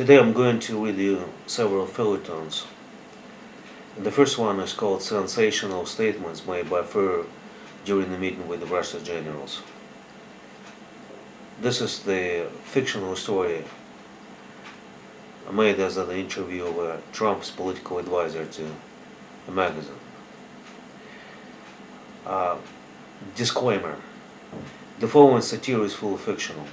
Today I'm going to read you several feuilletons. The first one is called Sensational Statements Made by Führer during the meeting with the Russian generals. This is the fictional story made as an interview of Trump's political advisor to a magazine. Disclaimer: the following satire is fully fictional.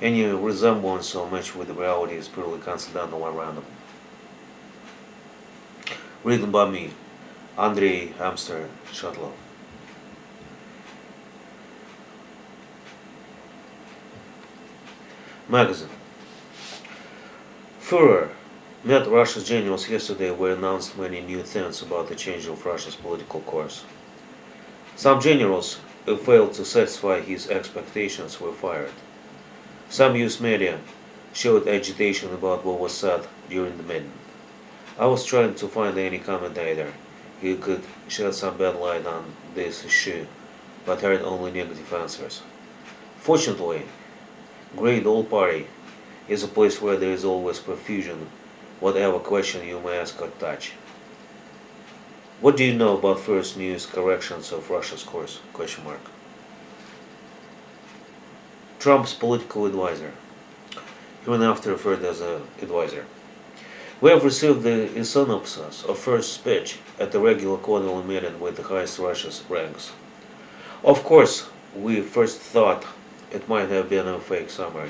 Any resemblance or match with the reality is purely coincidental or random. Written by me, Andrei Hamster Shatalov. Magazine. Führer met Russia's generals yesterday where announced many new things about the change of Russia's political course. Some generals who failed to satisfy his expectations were fired. Some news media showed agitation about what was said during the meeting. I was trying to find any commentator who could shed some bad light on this issue, but heard only negative answers. Fortunately, Great Old Party is a place where there is always profusion, whatever question you may ask or touch. What do you know about first news corrections of Russia's course? Trump's political advisor, hereinafter referred as an advisor. We have received the synopsis of first speech at the regular quarterly meeting with the highest Russia's ranks. Of course, we first thought it might have been a fake summary.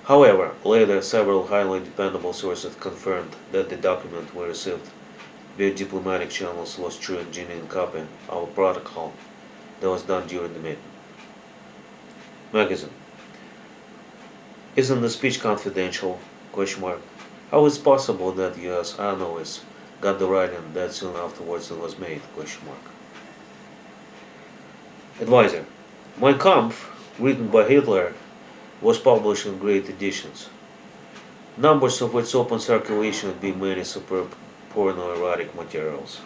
However, later several highly dependable sources confirmed that the document we received via diplomatic channels was true and genuine copy of a protocol that was done during the meeting. Magazine. Isn't the speech confidential? How is it possible that U.S. analysts got the writing that soon afterwards it was made? Advisor. Mein Kampf, written by Hitler, was published in great editions. Numbers of its open circulation would be many superb porno-erotic materials.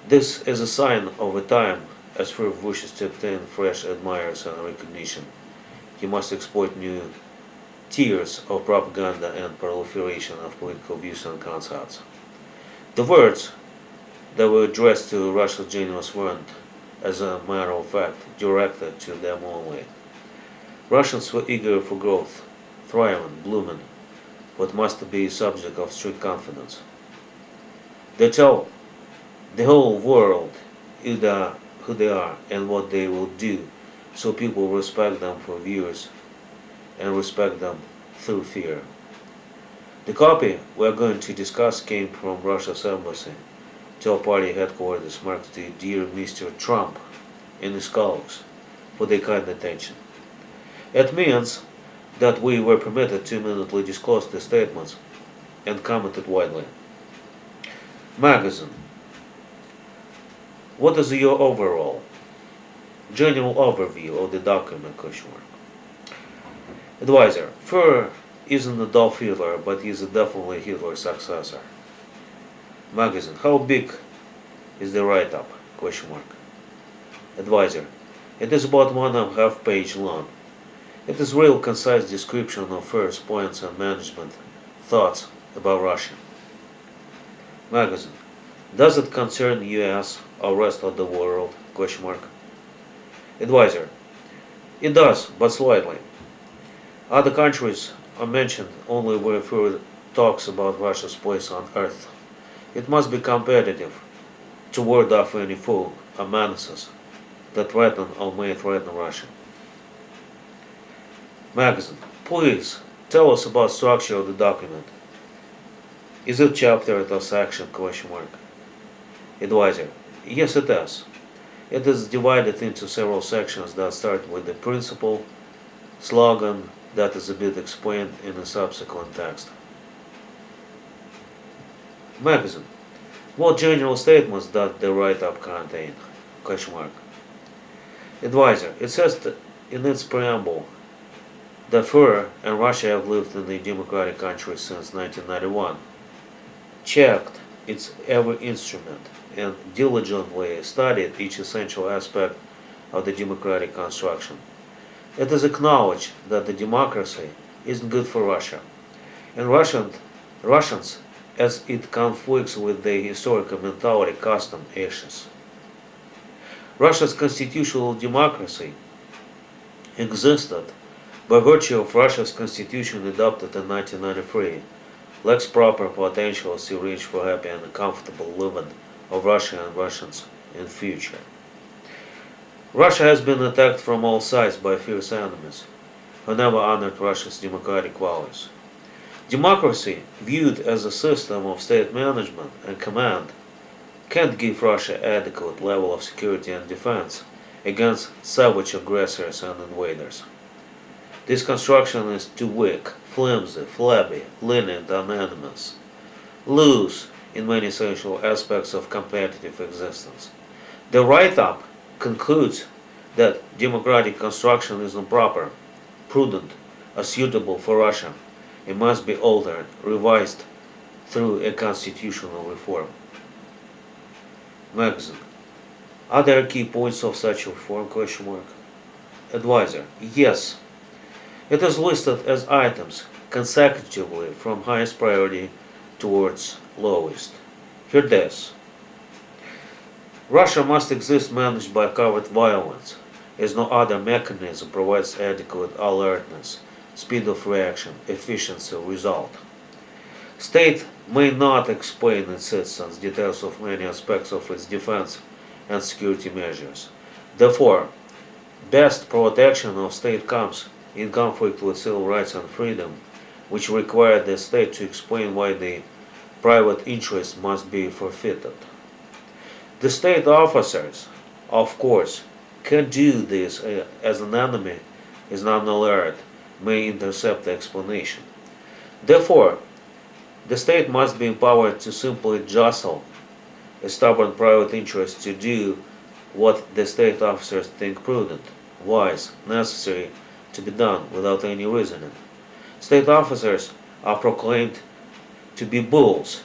This is a sign of a time as Führer wishes to obtain fresh admirers and recognition. He must exploit new tiers of propaganda and proliferation of political views and concepts. The words that were addressed to Russia's generals weren't, as a matter of fact, directed to them only. Russians were eager for growth, thriving, blooming, but must be subject of strict confidence. They tell the whole world who they are and what they will do, so people respect them for viewers and respect them through fear. The copy we are going to discuss came from Russia's embassy to our party headquarters, marked to Dear Mr. Trump and his colleagues for their kind attention. It means that we were permitted to immediately disclose the statements and commented widely. Magazine. What is your overall general overview of the document? Advisor. Führer isn't Adolf Hitler, but he is definitely Hitler's successor. Magazine. How big is the write-up? Advisor. It is about 1.5 page long. It is a real concise description of first points and management thoughts about Russia. Magazine. Does it concern US or rest of the world? Advisor. It does, but slightly. Other countries are mentioned only where Führer talks about Russia's place on Earth. It must be competitive to ward off any foe or menaces that threaten or may threaten Russia. Magazine. Please tell us about structure of the document. Is it chapter or section? Advisor. Yes, it is. It is divided into several sections that start with the principle, slogan that is a bit explained in the subsequent text. Magazine. What general statements does the write-up contain? Advisor. It says that in its preamble that Führer and Russia have lived in the democratic country since 1991, checked its every instrument, and diligently studied each essential aspect of the democratic construction. It is acknowledged that the democracy isn't good for Russia, and Russians, as it conflicts with their historical mentality, custom, actions. Russia's constitutional democracy existed by virtue of Russia's constitution adopted in 1993, lacks proper potentials to reach for happy and comfortable living of Russia and Russians in future. Russia has been attacked from all sides by fierce enemies who never honored Russia's democratic values. Democracy, viewed as a system of state management and command, can't give Russia adequate level of security and defense against savage aggressors and invaders. This construction is too weak, flimsy, flabby, lenient on enemies, loose in many essential aspects of competitive existence. The write-up concludes that democratic construction is improper, prudent, or suitable for Russia. It must be altered, revised through a constitutional reform. Magazine. Are there key points of such reform? Advisor. Yes. It is listed as items consecutively from highest priority towards lowest. Here this. Russia must exist managed by covert violence, as no other mechanism provides adequate alertness, speed of reaction, efficiency of result. State may not explain its citizens details of many aspects of its defense and security measures. Therefore, best protection of state comes in conflict with civil rights and freedom, which require the state to explain why the private interest must be forfeited. The state officers, of course, can do this as an enemy is not alert, may intercept the explanation. Therefore, the state must be empowered to simply jostle a stubborn private interest to do what the state officers think prudent, wise, necessary to be done without any reasoning. State officers are proclaimed to be bulls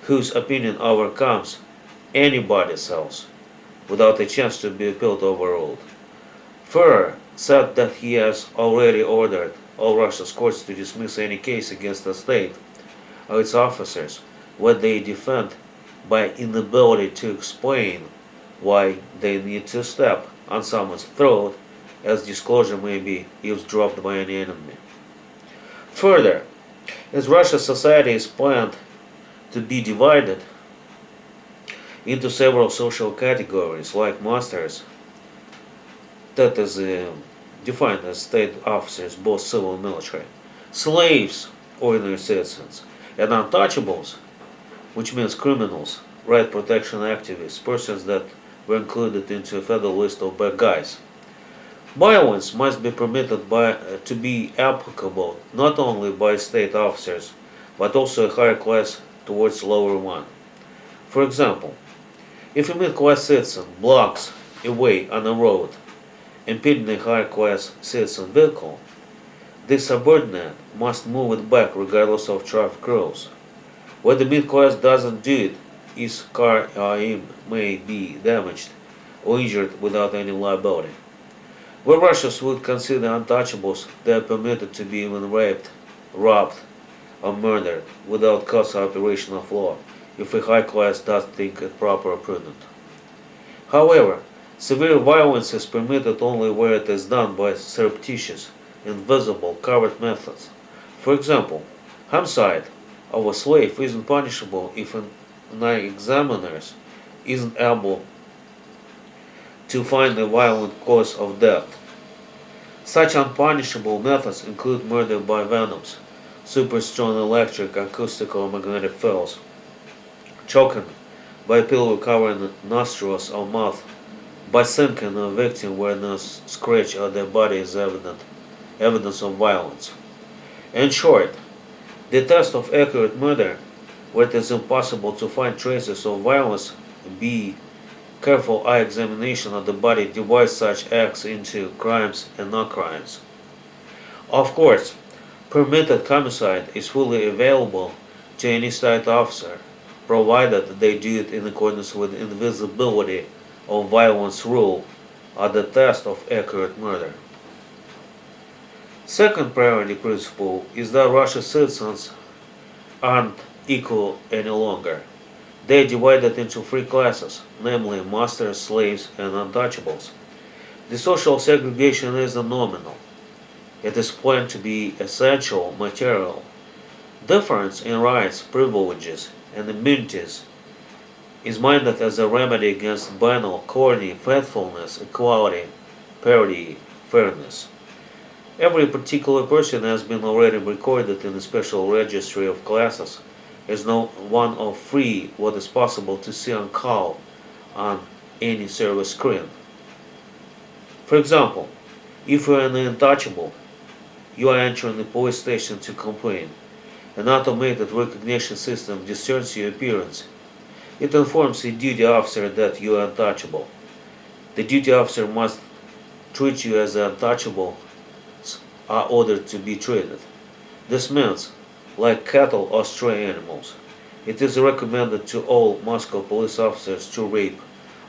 whose opinion overcomes anybody's else without a chance to be appealed overruled. Further said that he has already ordered all Russia's courts to dismiss any case against the state or its officers where they defend by inability to explain why they need to step on someone's throat, as disclosure may be eavesdropped by any enemy. Further, as Russia's society is planned to be divided into several social categories like masters, that is defined as state officers, both civil and military, slaves, ordinary citizens, and untouchables, which means criminals, right protection activists, persons that were included into a federal list of bad guys. Violence must be permitted to be applicable not only by state officers, but also a higher class towards lower one. For example, if a middle-class citizen blocks a way on a road, impeding a higher class citizen vehicle, the subordinate must move it back regardless of traffic rules. Where the mid-class doesn't do it, his car or him may be damaged or injured without any liability. Where Russians would consider untouchables, they are permitted to be even raped, robbed, or murdered without cause or operation of law, if a high class does think it proper or prudent. However, severe violence is permitted only where it is done by surreptitious, invisible, covert methods. For example, homicide of a slave isn't punishable if an examiner isn't able to find a violent cause of death. Such unpunishable methods include murder by venoms, super strong electric, acoustical, or magnetic fields, choking by a pillow covering nostrils or mouth, by sinking a victim where no scratch on their body is evidence of violence. In short, the test of accurate murder, where it is impossible to find traces of violence, b. Careful eye examination of the body divides such acts into crimes and non-crimes. Of course, permitted homicide is fully available to any state officer, provided they do it in accordance with invisibility of violence rule or the test of accurate murder. Second priority principle is that Russia's citizens aren't equal any longer. They are divided into three classes, namely masters, slaves, and untouchables. The social segregation isn't nominal. It is planned to be essential material. Difference in rights, privileges, and immunities is meant as a remedy against banal, corny, faithfulness, equality, parity, fairness. Every particular person has been already recorded in a special registry of classes as no one of three what is possible to see on call on any service screen. For example, if you are an untouchable, you are entering the police station to complain. An automated recognition system discerns your appearance. It informs the duty officer that you are untouchable. The duty officer must treat you as the untouchables are ordered to be treated. This means, like cattle or stray animals, it is recommended to all Moscow police officers to rape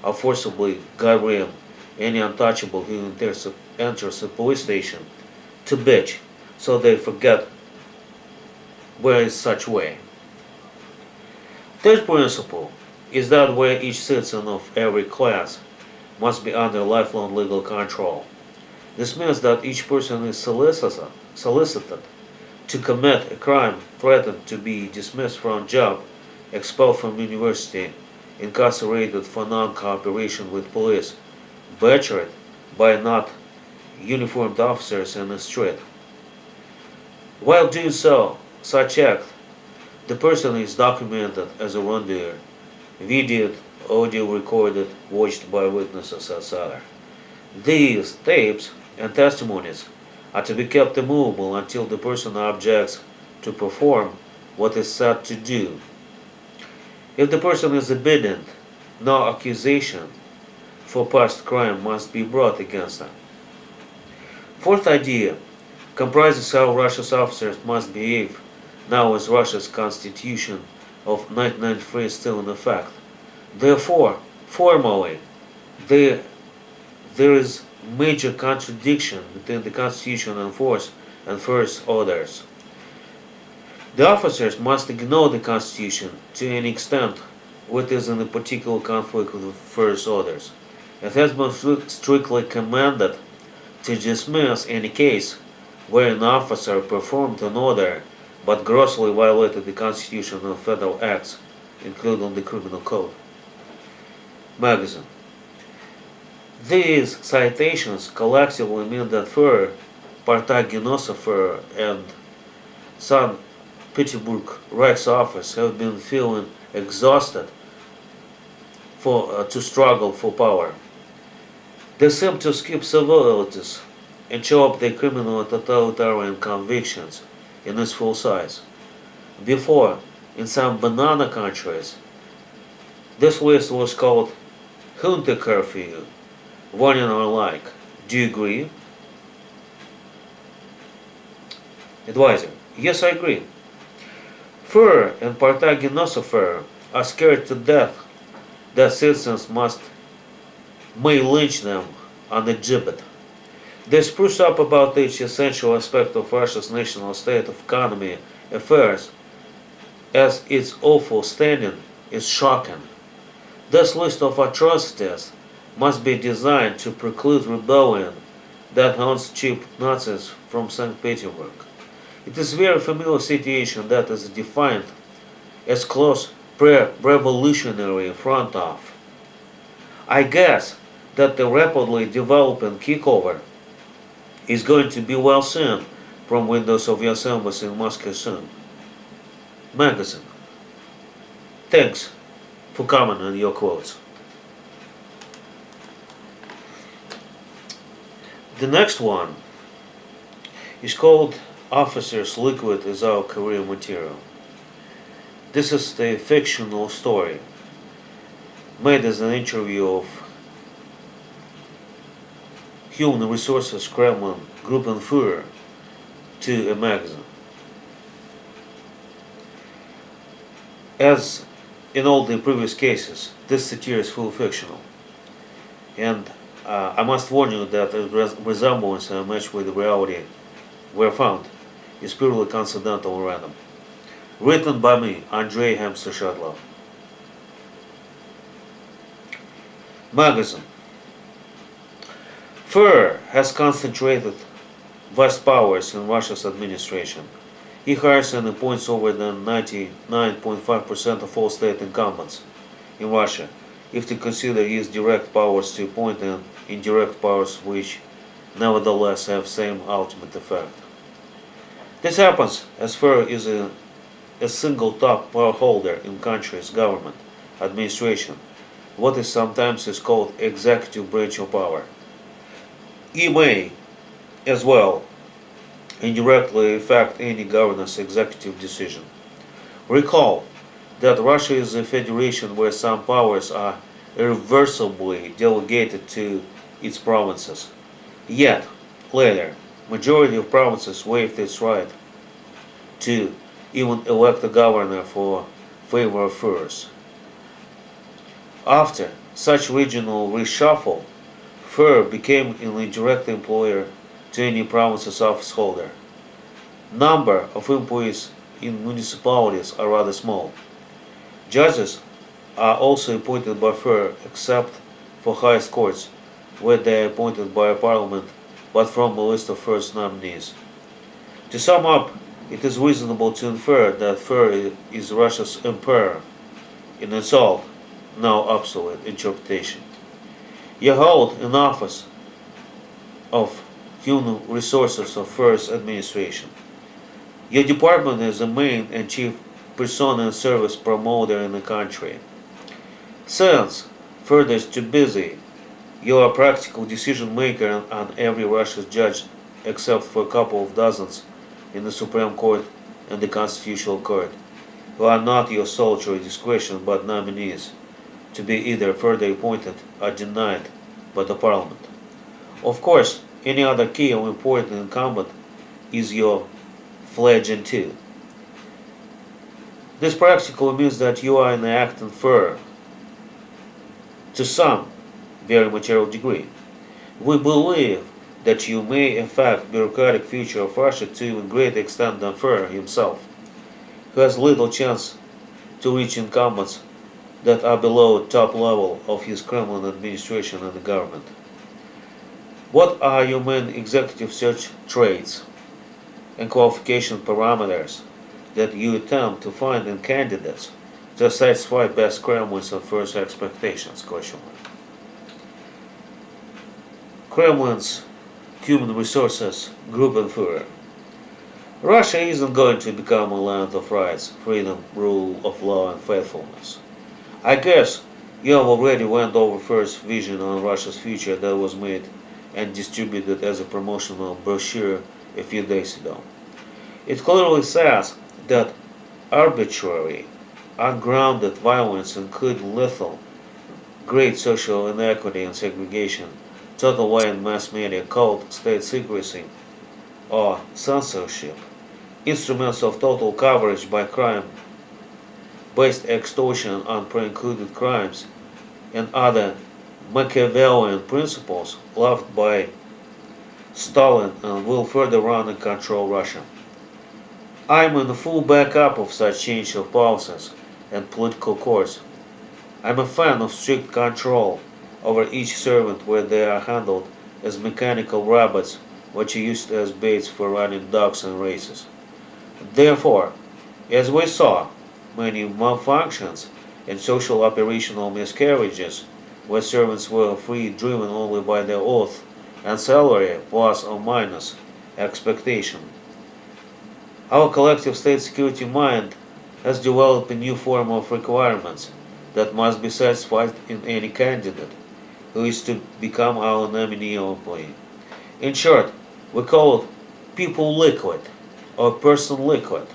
or forcibly ram any untouchable who enters a police station, to bitch, so they forget where is such way. Third principle is that where each citizen of every class must be under lifelong legal control. This means that each person is solicited to commit a crime, threatened to be dismissed from job, expelled from university, incarcerated for non-cooperation with police, butchered by not uniformed officers in the street. While doing such act, the person is documented as a wrongdoer, videoed, audio recorded, watched by witnesses, etc. These tapes and testimonies are to be kept immovable until the person objects to perform what is said to do. If the person is obedient, no accusation for past crime must be brought against them. Fourth idea comprises how Russia's officers must behave now as Russia's constitution of 1993 is still in effect. Therefore, formally, there is major contradiction between the constitution in force and first orders. The officers must ignore the constitution to any extent which is in a particular conflict with the first orders. It has been strictly commanded to dismiss any case where an officer performed an order but grossly violated the constitution and federal acts, including the criminal code. Magazine. These citations collectively mean that Fuhrer, Partaginosov and St. Petersburg Reich's office have been feeling exhausted to struggle for power. They seem to skip civilities and show up their criminal and totalitarian convictions in its full size. Before, in some banana countries, this list was called Junta curfew, warning or like. Do you agree? Advisor: yes, I agree. Fuhrer and Partaginosov are scared to death that citizens may lynch them on the gibbet. They spruce up about each essential aspect of Russia's national state of economy affairs, as its awful standing is shocking. This list of atrocities must be designed to preclude rebellion that haunts cheap Nazis from St. Petersburg. It is a very familiar situation that is defined as close pre-revolutionary front off. I guess that the rapidly developing kickover is going to be well seen from windows of your embassy in Moscow soon. Magazine. Thanks for coming on your quotes. The next one is called Officers Liquid is Our Career Material. This is the fictional story made as an interview of Human Resources Kremlin Gruppenführer to a magazine. As in all the previous cases, this satire is full fictional, and I must warn you that the resemblance matched with the reality were found is purely coincidental and random. Written by me, Andrei Hamster Shatalov. Magazine. FAIR has concentrated vast powers in Russia's administration. He hires and appoints over than 99.5% of all state incumbents in Russia, if to consider his direct powers to appoint and indirect powers which nevertheless have same ultimate effect. This happens as FAIR is a single top power holder in country's government, administration, what is sometimes is called executive branch of power. He may, as well, indirectly affect any governor's executive decision. Recall that Russia is a federation where some powers are irreversibly delegated to its provinces. Yet, later, majority of provinces waived its right to even elect a governor for favor of FAIRs. After such regional reshuffle, FAIR became an indirect employer to any province's office holder. Number of employees in municipalities are rather small. Judges are also appointed by FAIR except for highest courts, where they are appointed by a parliament but from a list of FAIR's nominees. To sum up, it is reasonable to infer that FAIR is Russia's emperor in its old, now obsolete interpretation. You hold an office of human resources of FAIR's administration. Your department is the main and chief persona and service promoter in the country. Since FAIR is too busy, you are a practical decision maker on every Russia's judge except for a couple of dozens in the Supreme Court and the Constitutional Court, who are not your solitary discretion but nominees, to be either further appointed or denied by the Parliament. Of course, any other key or important incumbent is your fledgling too. This practically means that you are enacting FAIR to some very material degree. We believe that you may affect bureaucratic future of Russia to even greater extent than FAIR himself, who has little chance to reach incumbents that are below the top level of his Kremlin administration and the government. What are your main executive search traits and qualification parameters that you attempt to find in candidates to satisfy best Kremlin's and FAIR's expectations? Kremlin's human resources group and FAIR. Russia isn't going to become a land of rights, freedom, rule of law and faithfulness. I guess you have already went over FAIR's vision on Russia's future that was made and distributed as a promotional brochure a few days ago. It clearly says that arbitrary, ungrounded violence, including lethal, great social inequity and segregation, total lie in mass media called state secrecy or censorship, instruments of total coverage by crime-based extortion on pre-included crimes, and other Machiavellian principles loved by Stalin and will further run and control Russia. I am in full backup of such change of policies and political course. I am a fan of strict control over each servant where they are handled as mechanical rabbits which are used as baits for running dogs and races. Therefore, as we saw, many malfunctions and social operational miscarriages where servants were free driven only by their oath and salary plus or minus expectation. Our collective state security mind has developed a new form of requirements that must be satisfied in any candidate who is to become our nominee or employee. In short, we call it people liquid or person liquid.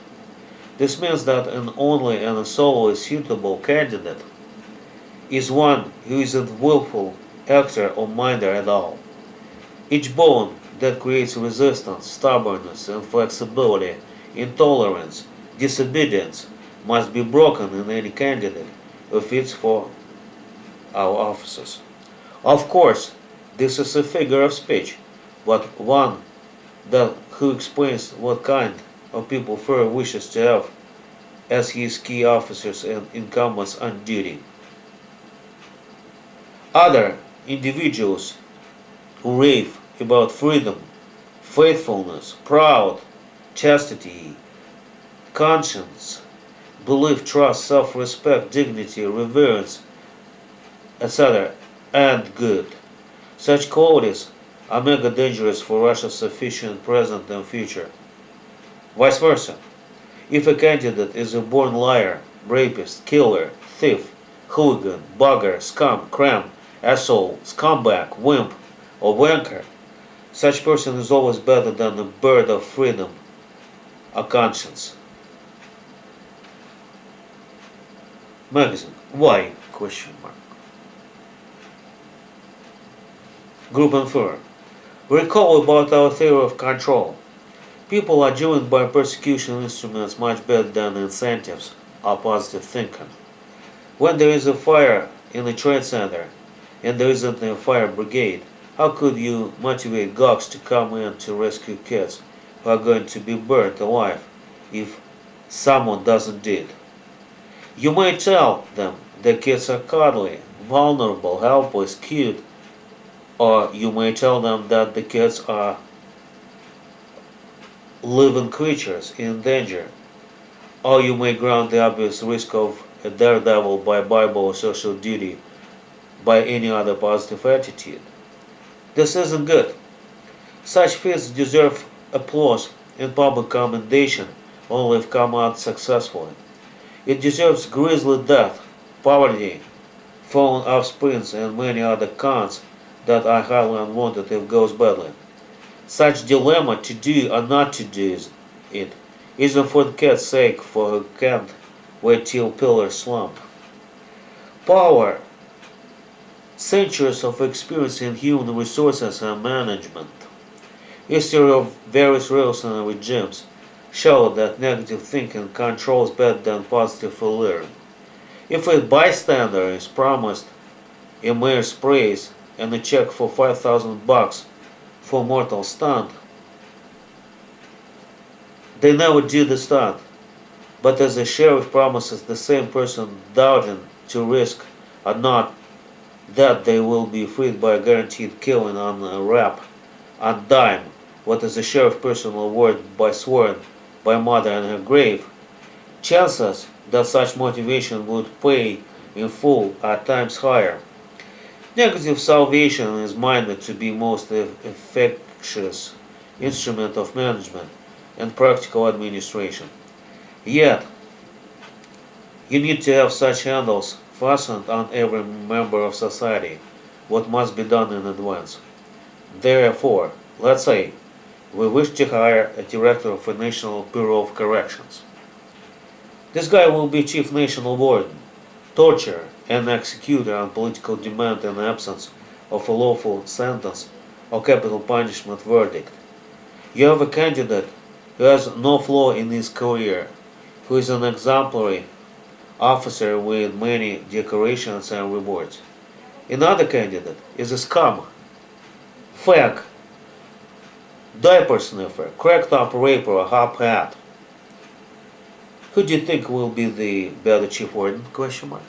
This means that an only and solely suitable candidate is one who isn't willful actor or minder at all. Each bone that creates resistance, stubbornness, inflexibility, intolerance, disobedience must be broken in any candidate who fits for our offices. Of course, this is a figure of speech, but one that who explains what kind of people Fuhrer wishes to have as his key officers and incumbents on duty. Other individuals who rave about freedom, faithfulness, proud, chastity, conscience, belief, trust, self-respect, dignity, reverence, etc., and good. Such qualities are mega dangerous for Russia's sufficient present and future. Vice versa, if a candidate is a born liar, rapist, killer, thief, hooligan, bugger, scum, cram, asshole, scumbag, wimp, or wanker, such person is always better than a bird of freedom, a conscience. Magazine. Why? Question mark. Group and Fuhrer. Recall about our theory of control. People are driven by persecution instruments much better than incentives or positive thinking. When there is a fire in a trade center and there isn't a fire brigade, how could you motivate gogs to come in to rescue kids who are going to be burnt alive if someone doesn't do it? You may tell them the kids are cuddly, vulnerable, helpless, cute, or you may tell them that the kids are living creatures in danger, or you may ground the obvious risk of a daredevil by Bible or social duty by any other positive attitude. This isn't good. Such feats deserve applause and public commendation only if come out successfully. It deserves grisly death, poverty, fallen offsprings, and many other cons that are highly unwanted if goes badly. Such dilemma to do or not to do it isn't for the cat's sake, for who can't wait till pillars slump. Power, centuries of experience in human resources and management, history of various revolutionary regimes show that negative thinking controls better than positive illusion. If a bystander is promised a mayor's praise and a check for $5,000 for mortal stunt, they never do the stunt. But as the sheriff promises the same person doubting to risk or not that they will be freed by a guaranteed killing on a rap, on dime, what is the sheriff person will award by sworn by mother in her grave, chances that such motivation would pay in full are times higher. Negative salvation is minded to be most efficacious instrument of management and practical administration. Yet, you need to have such handles fastened on every member of society, what must be done in advance. Therefore, let's say, we wish to hire a director of a National Bureau of Corrections. This guy will be chief national warden, torturer, and executor on political demand in the absence of a lawful sentence or capital punishment verdict. You have a candidate who has no flaw in his career, who is an exemplary officer with many decorations and rewards. Another candidate is a scum, fag, diaper sniffer, cracked up raper, or hop hat. Who do you think will be the better chief warden? Question mark.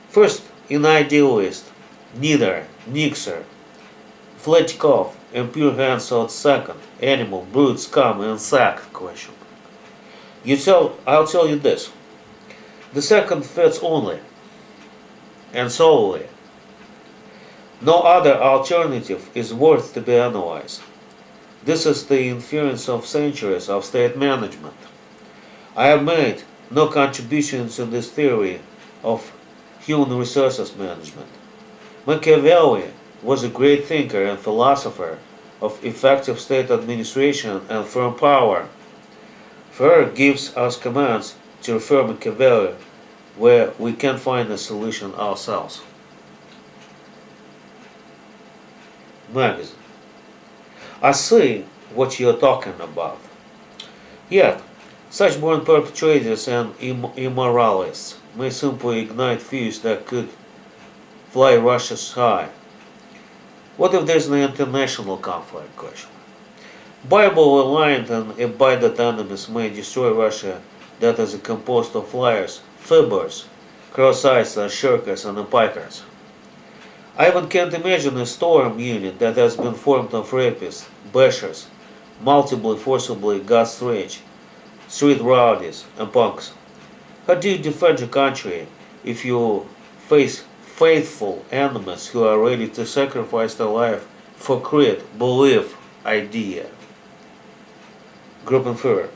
First, in idealist, neither, Nixer, Fletchkov, and pure hands out second, animal, brute, scum, and sack? Question. I'll tell you this. The second fits only and solely. No other alternative is worth to be analyzed. This is the inference of centuries of state management. I have made no contributions to this theory of human resources management. Machiavelli was a great thinker and philosopher of effective state administration and firm power. Fuhrer gives us commands to refer Machiavelli where we can find a solution ourselves. Magazine. I see what you're talking about. Yet, such born perpetrators and immoralists may simply ignite fuse that could fly Russia's high. What if there's an international conflict? Question. Bible-aligned and abided enemies may destroy Russia that is composed of liars, fibbers, cross-eyes, shirkers, and pikers. I even can't imagine a storm unit that has been formed of rapists, bashers, multiply forcibly got strange, street rowdies, and punks. How do you defend your country if you face faithful enemies who are ready to sacrifice their life for creed, belief, idea? Group infer.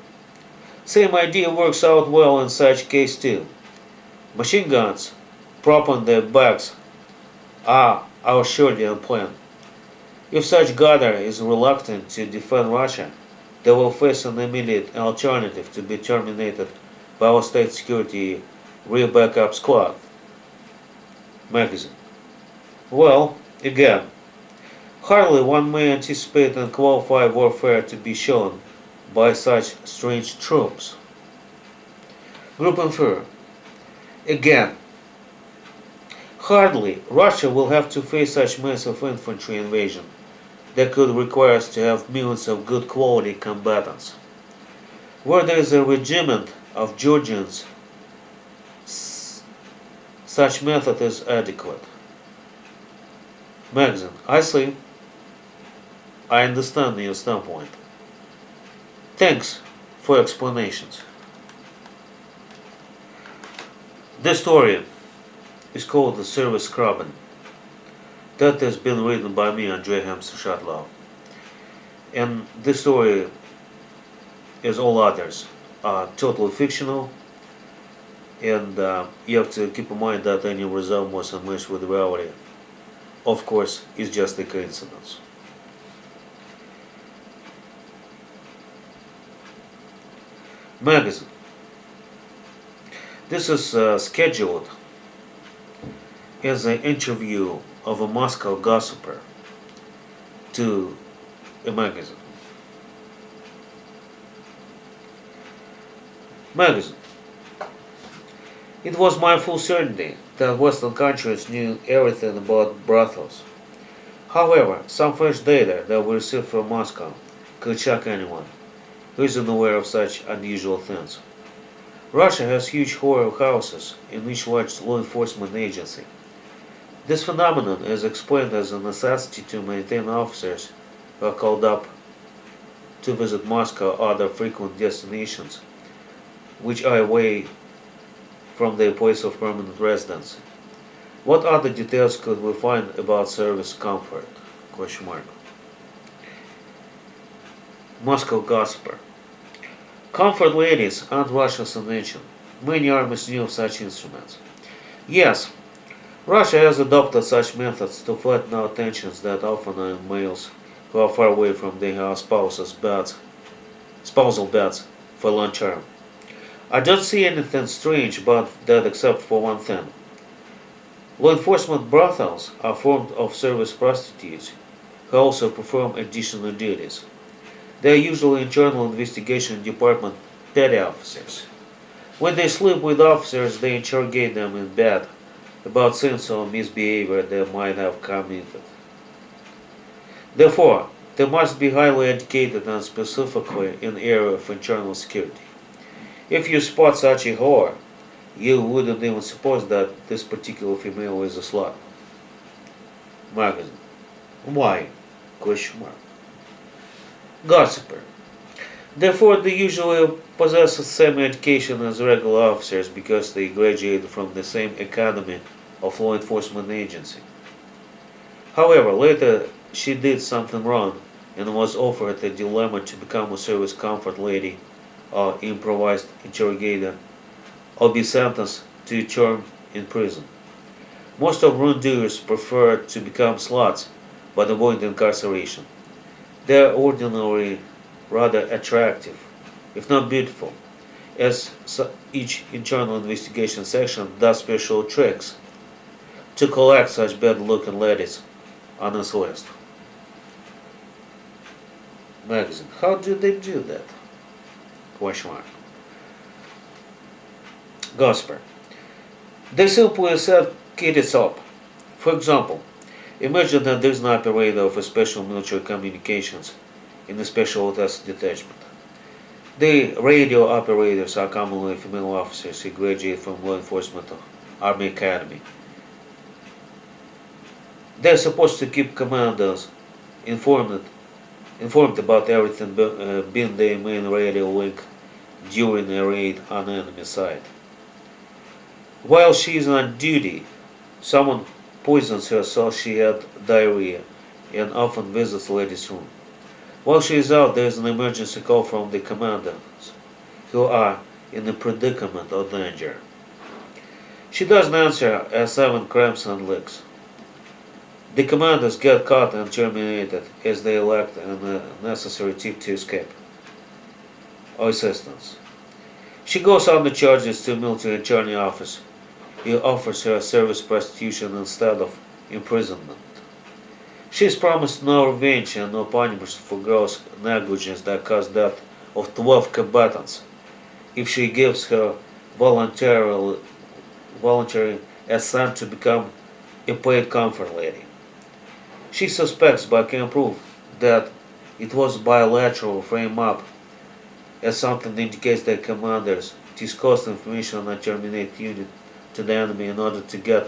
Same idea works out well in such case too. Machine guns, prop on their backs, are our short-term plan. If such gather is reluctant to defend Russia, they will face an immediate alternative to be terminated by our state security rear backup squad. Magazine. Well, again, hardly one may anticipate and qualify warfare to be shown by such strange troops. Group infer. Again, hardly Russia will have to face such massive infantry invasion that could require us to have millions of good quality combatants. Where there is a regiment of Georgians, such method is adequate. Magazine. I see. I understand your standpoint. Thanks for explanations. This story is called The Service Carbon. That has been written by me, Andrei Hamster Shatalov. And this story, as all others, are totally fictional, and you have to keep in mind that any resemblance and match with reality, of course, is just a coincidence. Magazine. This is scheduled as an interview of a Moscow gossiper to a magazine. Magazine. It was my full certainty that Western countries knew everything about brothels. However, some fresh data that we received from Moscow could shock anyone who isn't aware of such unusual things. Russia has huge horror houses in each large law enforcement agency. This phenomenon is explained as a necessity to maintain officers who are called up to visit Moscow or other frequent destinations, which are away from their place of permanent residence. What other details could we find about service comfort? Question mark. Moscow gossiper. Comfort ladies aren't Russia's invention. Many armies knew of such instruments. Yes, Russia has adopted such methods to flatten out tensions that often are in males who are far away from their spousal beds for long term. I don't see anything strange about that except for one thing. Law enforcement brothels are formed of service prostitutes who also perform additional duties. They are usually internal investigation department petty officers. When they sleep with officers, they interrogate them in bed about sins or misbehavior they might have committed. Therefore, they must be highly educated and specifically in the area of internal security. If you spot such a whore, you wouldn't even suppose that this particular female is a slut. Magazine. Why? Question mark. Gossiper. Therefore, they usually possess the same education as regular officers because they graduated from the same academy of law enforcement agency. However, later she did something wrong and was offered a dilemma to become a service comfort lady or improvised interrogator or be sentenced to a term in prison. Most of wrongdoers prefer to become sluts but avoid incarceration. They are ordinarily rather attractive, if not beautiful, as each internal investigation section does special tricks to collect such bad-looking ladies on its list. Magazine. How do they do that? Question mark. Gossiper. They simply set kiddies up. For example, imagine that there is an operator of a special military communications in the special task detachment. The radio operators are commonly female officers who graduate from law enforcement Army Academy. They're supposed to keep commanders informed about everything being their main radio link during a raid on enemy side. While she is on duty, someone poisons her so she had diarrhea and often visits ladies' room. While she is out, there is an emergency call from the commanders who are in a predicament or danger. She doesn't answer as having cramps and legs. The commanders get caught and terminated as they elect a necessary tip to escape or assistance. She goes on the charges to a military attorney office. He offers her service prostitution instead of imprisonment. She is promised no revenge and no punishment for gross negligence that caused death of 12 combatants if she gives her voluntary assent to become a paid comfort lady. She suspects but can prove that it was bilateral frame up as something indicates that commanders discussed information on terminate unit to the enemy in order to get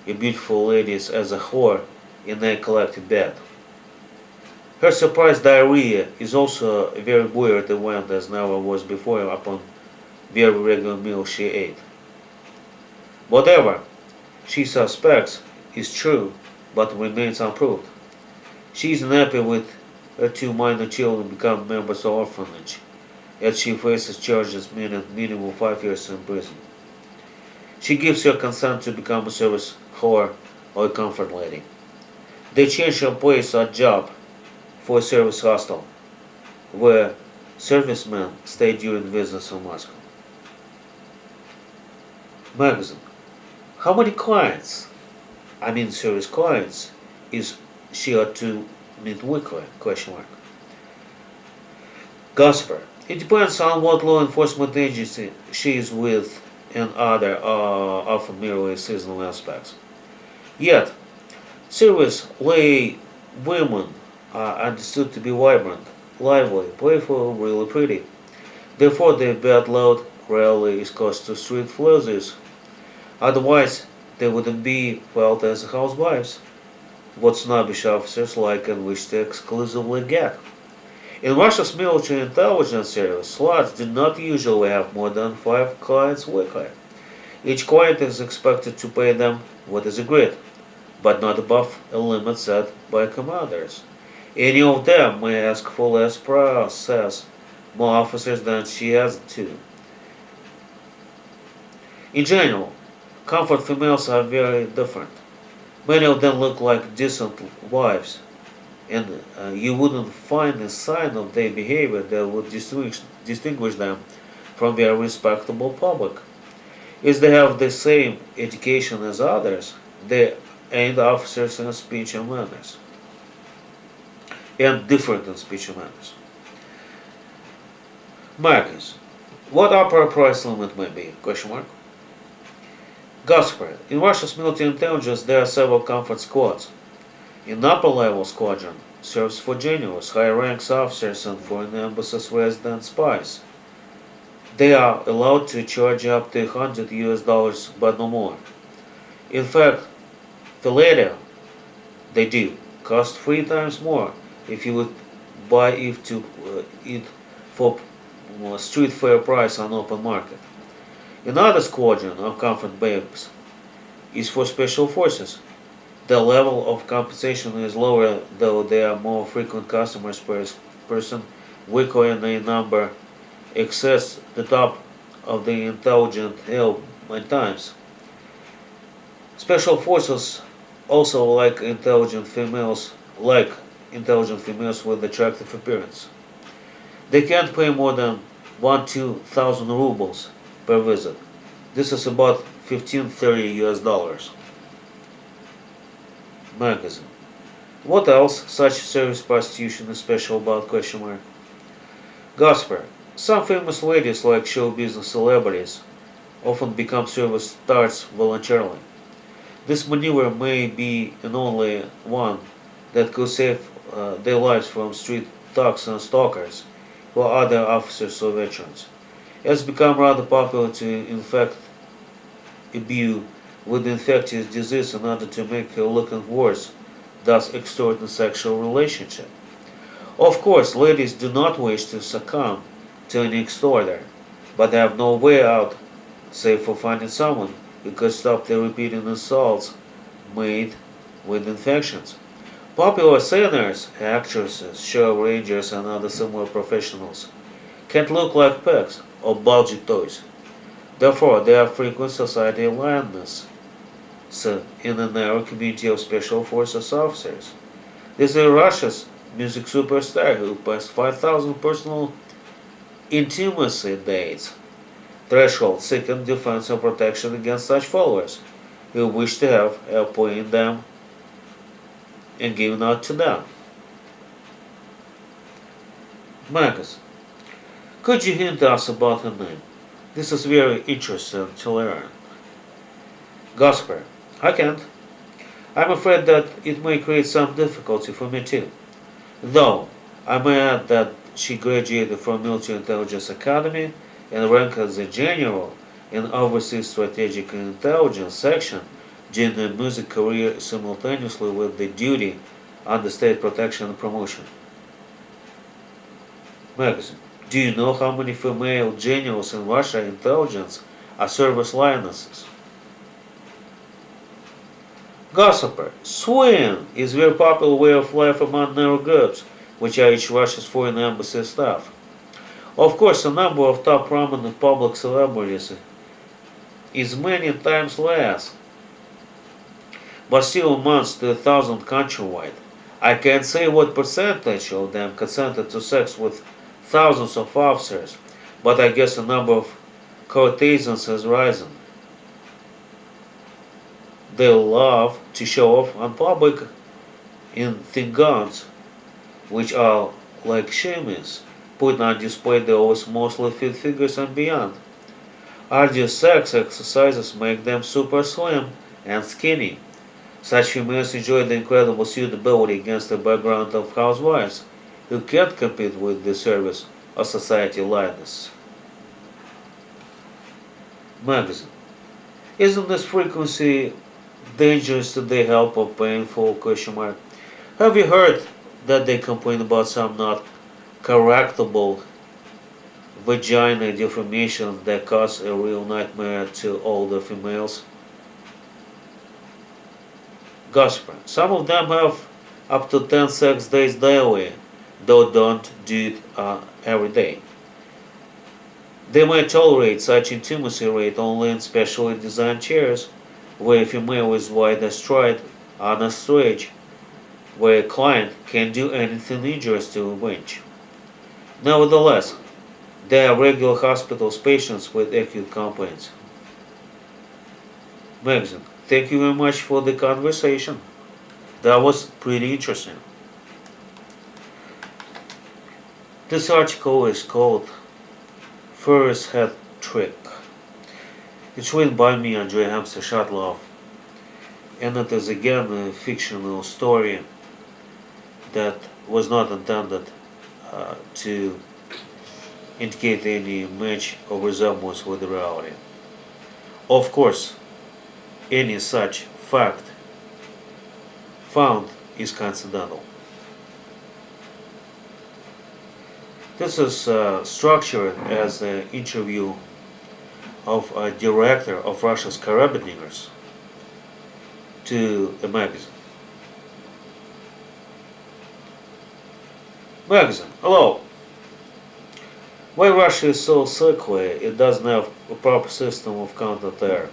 a beautiful lady as a whore in a collective bed. Her surprise diarrhea is also a very weird event as never was before upon very regular meal she ate. Whatever she suspects is true but remains unproved. She is unhappy with her two minor children become members of orphanage as she faces charges meaning minimum 5 years in prison. She gives her consent to become a service whore or a comfort lady. They change her place or job for a service hostel, where servicemen stay during visits in Moscow. Magazine. How many clients, service clients, is she ought to meet weekly? Gossiper. It depends on what law enforcement agency she is with and other often merely seasonal aspects. Yet, service lay women are understood to be vibrant, lively, playful, really pretty. Therefore, their bed load rarely is caused to street flirters. Otherwise, they wouldn't be felt as housewives, what snobbish officers like and wish to exclusively get. In Russia's military intelligence service, slots do not usually have more than 5 clients weekly. Each client is expected to pay them what is agreed, but not above a limit set by commanders. Any of them may ask for less process, more officers than she has to. In general, comfort females are very different. Many of them look like decent wives, and you wouldn't find a sign of their behavior that would distinguish them from their respectable public. As they have the same education as others, they ain't officers in speech and manners, and different in speech and manners. Markers. What upper price limit may be? Gossiper. In Russia's military intelligence, there are several comfort squads. In upper level squadron serves for generals, higher ranks officers, and foreign embassies resident spies. They are allowed to charge up to $100 but no more. In fact, filet they do cost 3 times more if you would buy it for street fair price on open market. Another squadron of comfort babes is for special forces. The level of compensation is lower, though there are more frequent customers per person weekly, and the number exceeds the top of the intelligent hill many times. Special forces also like intelligent females with attractive appearance. They can't pay more than 1-2,000 rubles per visit. This is about $15-30. Magazine. What else such service prostitution is special about? Gossiper. Some famous ladies like show business celebrities often become service stars voluntarily. This maneuver may be an only one that could save their lives from street thugs and stalkers who are other officers or veterans. It has become rather popular to infect imbue with infectious disease in order to make her looking worse, thus extorting sexual relationship. Of course, ladies do not wish to succumb to an extorter, but they have no way out save for finding someone who could stop the repeating assaults made with infections. Popular singers, actresses, show rangers, and other similar professionals can't look like pigs or bulgy toys. Therefore, they are frequent society landmass in the narrow community of special forces officers. This is Russia's music superstar who passed 5,000 personal intimacy dates, threshold seeking defense and protection against such followers who wish to have help playing them and giving out to them. Magazine. Could you hint us about her name? This is very interesting to learn. Gosper. I can't. I'm afraid that it may create some difficulty for me too. Though, I may add that she graduated from Military Intelligence Academy and ranked as a general in Overseas Strategic Intelligence section during the music career simultaneously with the duty under state protection and promotion. Magazine. Do you know how many female generals in Russia intelligence are service lionesses? Gossiper. Swing is a very popular way of life among narrow groups, which are each Russia's foreign embassy staff. Of course, a number of top prominent public celebrities is many times less, but still amounts to 1,000 countrywide. I can't say what percentage of them consented to sex with thousands of officers, but I guess the number of courtesans has risen. They love to show off on public in thin gowns, which are like shimmies, putting on display their always mostly fit figures and beyond. Arduous sex exercises make them super slim and skinny. Such females enjoy the incredible suitability against the background of housewives, who can't compete with the service of society lioness. Magazine. Isn't this frequency dangerous to the health or painful? Have you heard that they complain about some not correctable vagina deformations that cause a real nightmare to older females? Gospel. Some of them have up to 10 sex days daily, though don't do it every day. They may tolerate such intimacy rate only in specially designed chairs, where a female is wide astride on a stage, where a client can do anything injurious to a bench. Nevertheless, they are regular hospitals patients with acute complaints. Magazine. Thank you very much for the conversation. That was pretty interesting. This article is called First Head Trick. It's written by me, Andrei Hamster Shatalov, and it is again a fictional story that was not intended to indicate any match or resemblance with the reality. Of course, any such fact found is coincidental. This is structured as an interview of a director of Russia's Carabiners to a magazine. Magazine. Hello. Why Russia is so sickly, it doesn't have a proper system of counter-terror, ?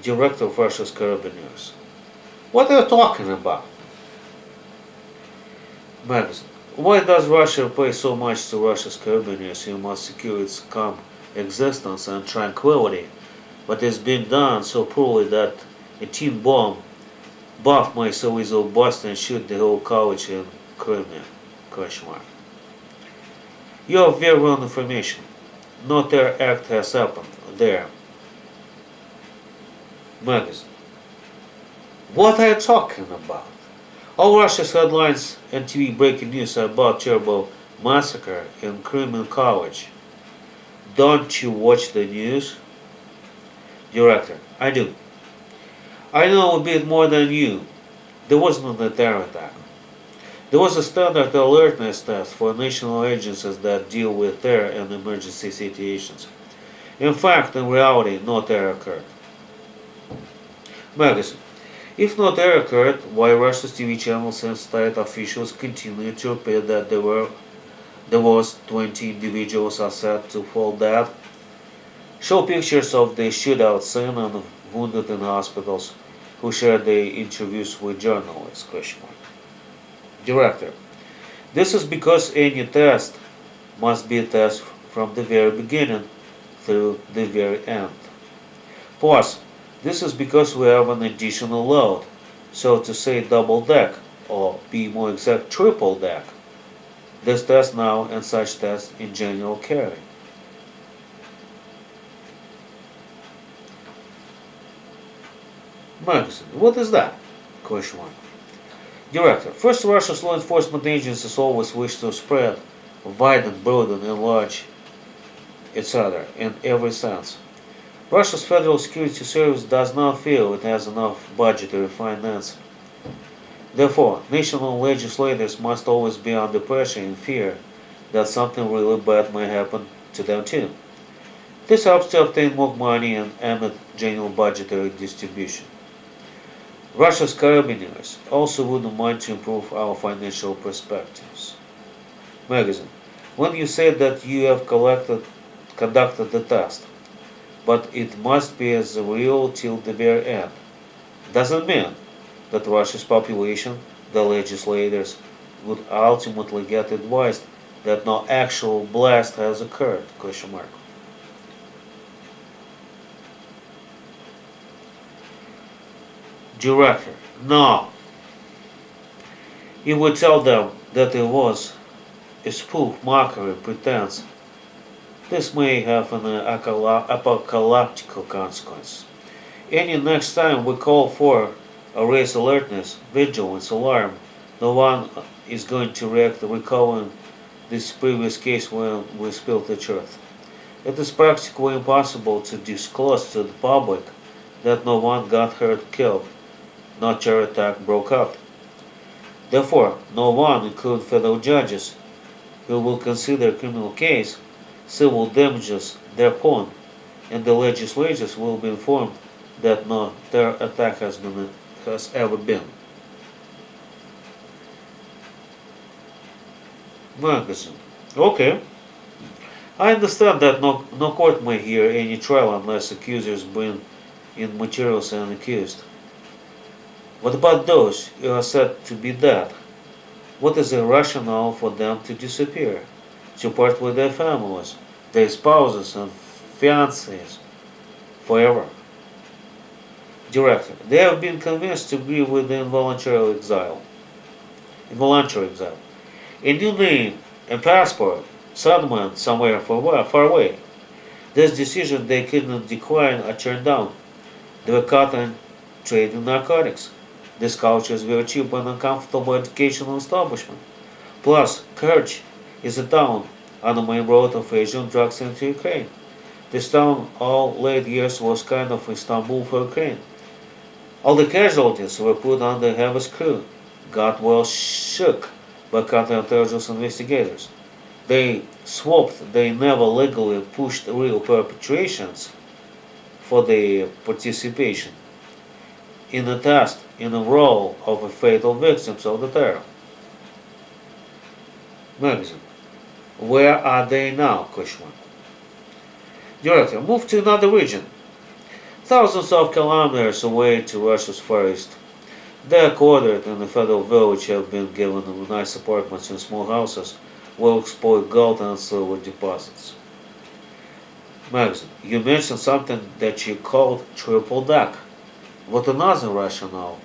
Director of Russia's Carabiners. What are you talking about? Magazine. Why does Russia pay so much to Russia's Carabiners who must secure its calm existence and tranquility, but it's been done so poorly that a teen bomb buff may so easily bust and shoot the whole college in Crimea? ? You have very wrong information. No terror act has happened there. Magazine. What are you talking about? All Russia's headlines and TV breaking news are about terrible massacre in Crimean College. Don't you watch the news? Director, I do. I know a bit more than you. There wasn't a terror attack. There was a standard alertness test for national agencies that deal with terror and emergency situations. In fact, in reality, no terror occurred. Magazine. If no terror occurred, why Russia's TV channels and state officials continue to repeat that there was 20 individuals are said to fall dead? Show pictures of the shootout scene and wounded in hospitals who shared their interviews with journalists? Director. This is because any test must be a test from the very beginning through the very end. Plus, this is because we have an additional load, so to say double deck, or be more exact triple deck. This test now and such tests in general carry. Magazine. What is that? Question mark. Director. First, Russia's law enforcement agencies always wish to spread, widen, broaden, enlarge, etc. in every sense. Russia's Federal Security Service does not feel it has enough budgetary finance. Therefore, national legislators must always be under pressure in fear that something really bad may happen to them too. This helps to obtain more money and amid general budgetary distribution. Russia's carabiniers also wouldn't mind to improve our financial perspectives. Magazine. When you say that you have conducted the test, but it must be as real till the very end, doesn't mean that Russia's population, the legislators, would ultimately get advised that no actual blast has occurred? Question mark. Director. No. You would tell them that it was a spoof, mockery, pretense. This may have an apocalyptic consequence. Any next time we call for a raise alertness, vigilance, alarm, no one is going to react recalling this previous case when we spilled the truth. It is practically impossible to disclose to the public that no one got hurt, killed, no terror attack broke out. Therefore, no one, including federal judges, who will consider a criminal case, civil damages thereupon, and the legislators will be informed that no terror attack has ever been. Magazine. Okay. I understand that no court may hear any trial unless accusers bring in materials and accused. What about those who are said to be dead? What is the rationale for them to disappear, to part with their families, their spouses and fiancés forever? Director. They have been convinced to agree with the involuntary exile. A new name and passport, settlement somewhere far away. This decision they could not decline or turn down. They were caught in trade in narcotics. This culture is very cheap and uncomfortable educational establishment. Plus, Kerch is a town on the main road of Asian drugs into Ukraine. This town all late years was kind of Istanbul for Ukraine. All the casualties were put on the heavy crew, got well shook by counterintelligence investigators. They swapped they never legally pushed real perpetrations for the participation in a test in the role of a fatal victims of the terror. Magazine. Where are they now? Question. Director. Moved to another region. Thousands of kilometers away to Russia's far east. They are quartered in a federal village, have been given nice apartments and small houses, will exploit gold and silver deposits. Magazine. You mentioned something that you called triple deck. What another rationale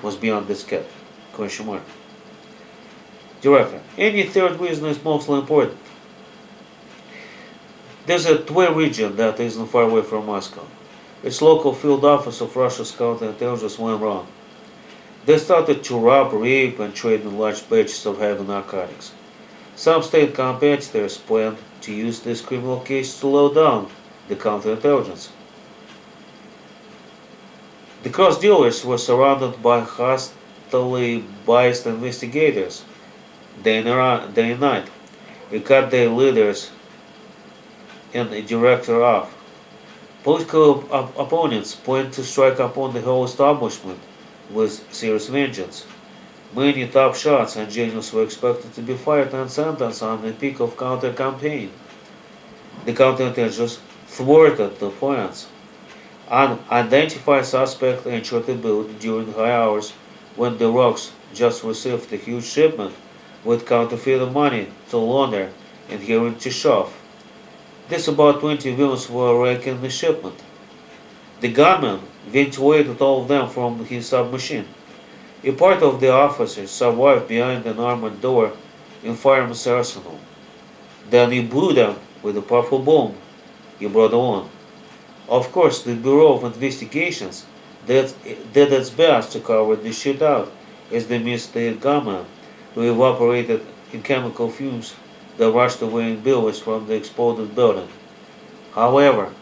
was beyond this cat? Question mark. Director. Any third reason is mostly important. There's a Tver region that isn't far away from Moscow. Its local field office of Russia's counterintelligence went wrong. They started to rob, rape, and trade in large batches of heavy narcotics. Some state competitors planned to use this criminal case to low down the counterintelligence. The cross dealers were surrounded by hostily biased investigators day and night. It cut their leaders and a director off. Political opponents planned to strike upon the whole establishment with serious vengeance. Many top shots and geniuses were expected to be fired and sentenced on the peak of counter-campaign. The counterintelligence thwarted the plans. An unidentified suspect entered the building during high hours when the Rocks just received a huge shipment with counterfeit money to launder and heroin to shove. This about 20 villains were wrecking the shipment. The gunman ventilated all of them from his submachine. A part of the officers survived behind an armored door in fireman's arsenal. Then he blew them with a powerful bomb he brought along. Of course, the Bureau of Investigations did its best to cover the shootout as they missed the gunman, who evaporated in chemical fumes that rushed away in billows from the exploded building. However,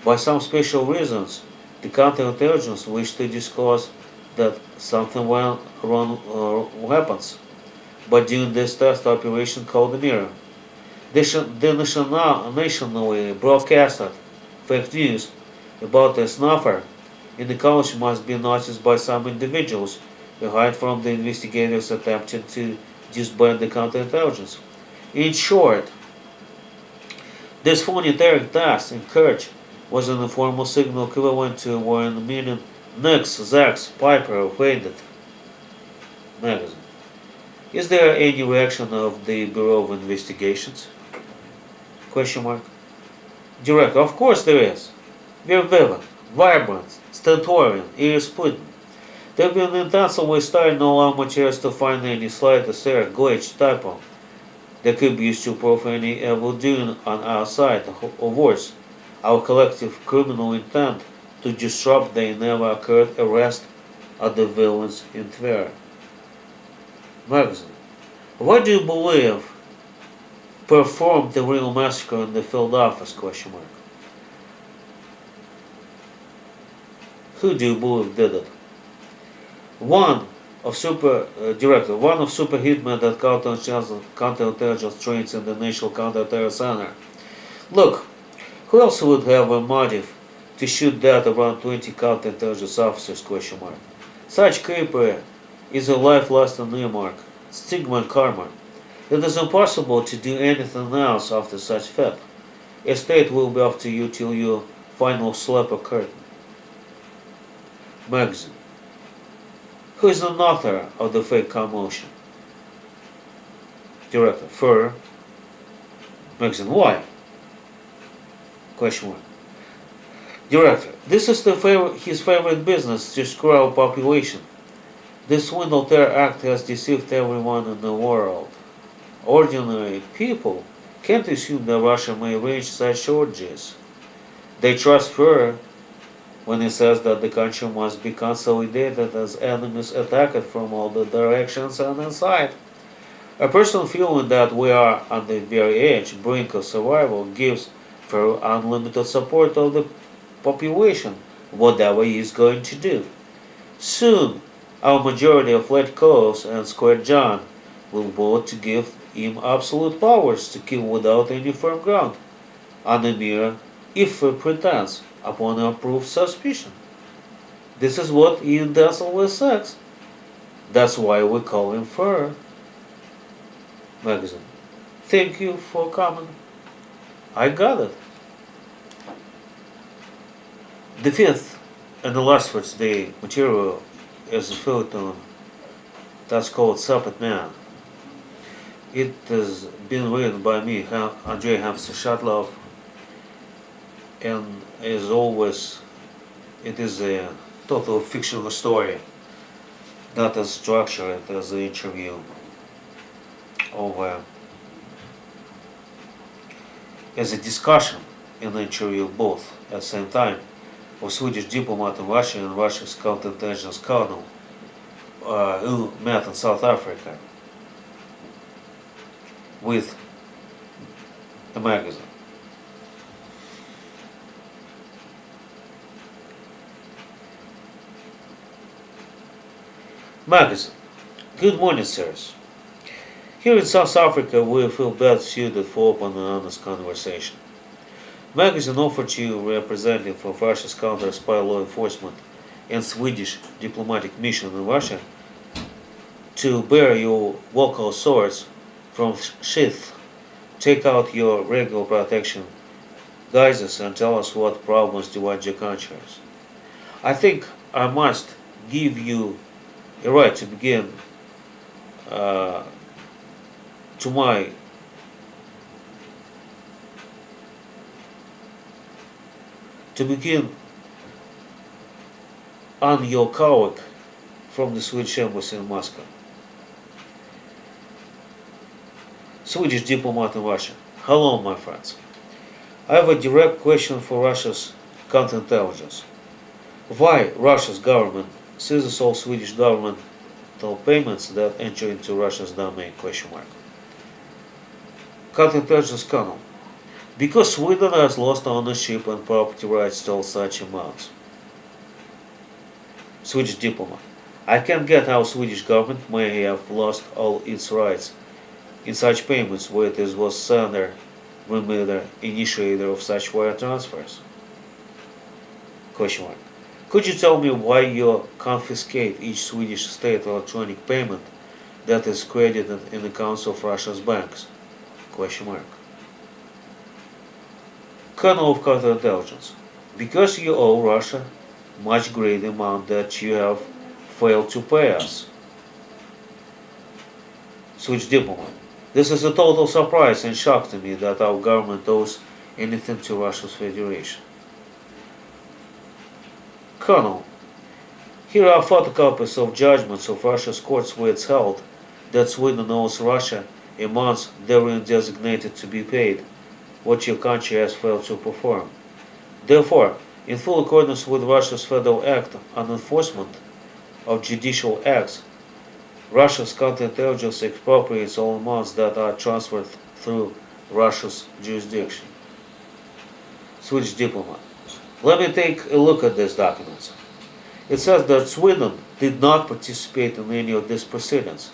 by some special reasons, the counterintelligence wished to disclose that something went wrong weapons. But during this test operation called the Mirror, the nationally broadcasted fake news about a snuffer in the college must be noticed by some individuals who hide from the investigators attempting to disband the counterintelligence. In short, this phonetaric test in Kerch was an informal signal equivalent to when meaning Nix, Zax, Piper invaded magazine. Is there any reaction of the Bureau of Investigations? Question mark. Direct. Of course there is. We're vivid, vibrant, stentorian, ear-splitting. They've been intensively studying all our materials to find any slightest error, glitch, typo that could be used to prove any evil doing on our side, or worse, our collective criminal intent to disrupt the never occurred arrest of the villains in Tver. Magazine. What do you believe performed the real massacre in the field office? Question mark. Who do you believe did it? One of super hitmen that counterintelligence trains in the National Counterterror Center. Look, who else would have a motive to shoot dead around 20 counterintelligence officers? Question mark. Such creeper is a life-lasting earmark, stigma and karma. It is impossible to do anything else after such fate. A state will be after you till your final slap a curtain. Magazine. Who is the author of the fake commotion? Director. Fur. Magazine. Why? Question mark. Director. This is his favorite business, to screw our population. This swindle terror act has deceived everyone in the world. Ordinary people can't assume that Russia may arrange such orgies. They trust Fur when he says that the country must be consolidated as enemies attacked from all the directions and inside. A person feeling that we are on the very edge, brink of survival, gives Fur unlimited support of the population, whatever he is going to do. Soon, our majority of Flat Coals and Square John will vote to give him absolute powers to kill without any firm ground, on a mere if pretense, upon approved suspicion. This is what he does with sex. That's why we call him Fur. Magazine. Thank you for coming. I got it. The fifth and the last for today material is a feuilleton that's called Sapet Man. It has been written by me, Andrei Hamster Shatalov, and as always, it is a total fictional story, not as structured as the interview of as a discussion in the interview both at the same time of Swedish diplomat in Russia and Russia's counterintelligence colonel who met in South Africa with a magazine. Magazine. Good morning, sirs. Here in South Africa, we feel best suited for open and honest conversation. Magazine offered you representative from Russia's counter-spy law enforcement and Swedish diplomatic mission in Russia to bear your vocal swords from sheath, take out your regular protection guises and tell us what problems divide your countries. I think I must give you a right to begin to my to begin on your colleague from the Swedish embassy in Moscow. Swedish diplomat in Russia. Hello, my friends. I have a direct question for Russia's counterintelligence. Why Russia's government seizes all Swedish governmental payments that enter into Russia's domain? Counterintelligence Colonel. Because Sweden has lost ownership and property rights to all such amounts. Swedish diplomat. I can't get how Swedish government may have lost all its rights in such payments where it was sender, remitter, initiator of such wire transfers. Could you tell me why you confiscate each Swedish state electronic payment that is credited in the accounts of Russia's banks? Colonel of Counterintelligence. Because you owe Russia much greater amount that you have failed to pay us. Swedish diplomat. This is a total surprise and shock to me that our government owes anything to Russia's Federation. Colonel, here are photocopies of judgments of Russia's courts where it's held that Sweden owes Russia amounts therein designated to be paid, what your country has failed to perform. Therefore, in full accordance with Russia's Federal Act on Enforcement of Judicial Acts, Russia's counterintelligence expropriates all amounts that are transferred through Russia's jurisdiction. Swedish diplomat. Let me take a look at these documents. It says that Sweden did not participate in any of these proceedings.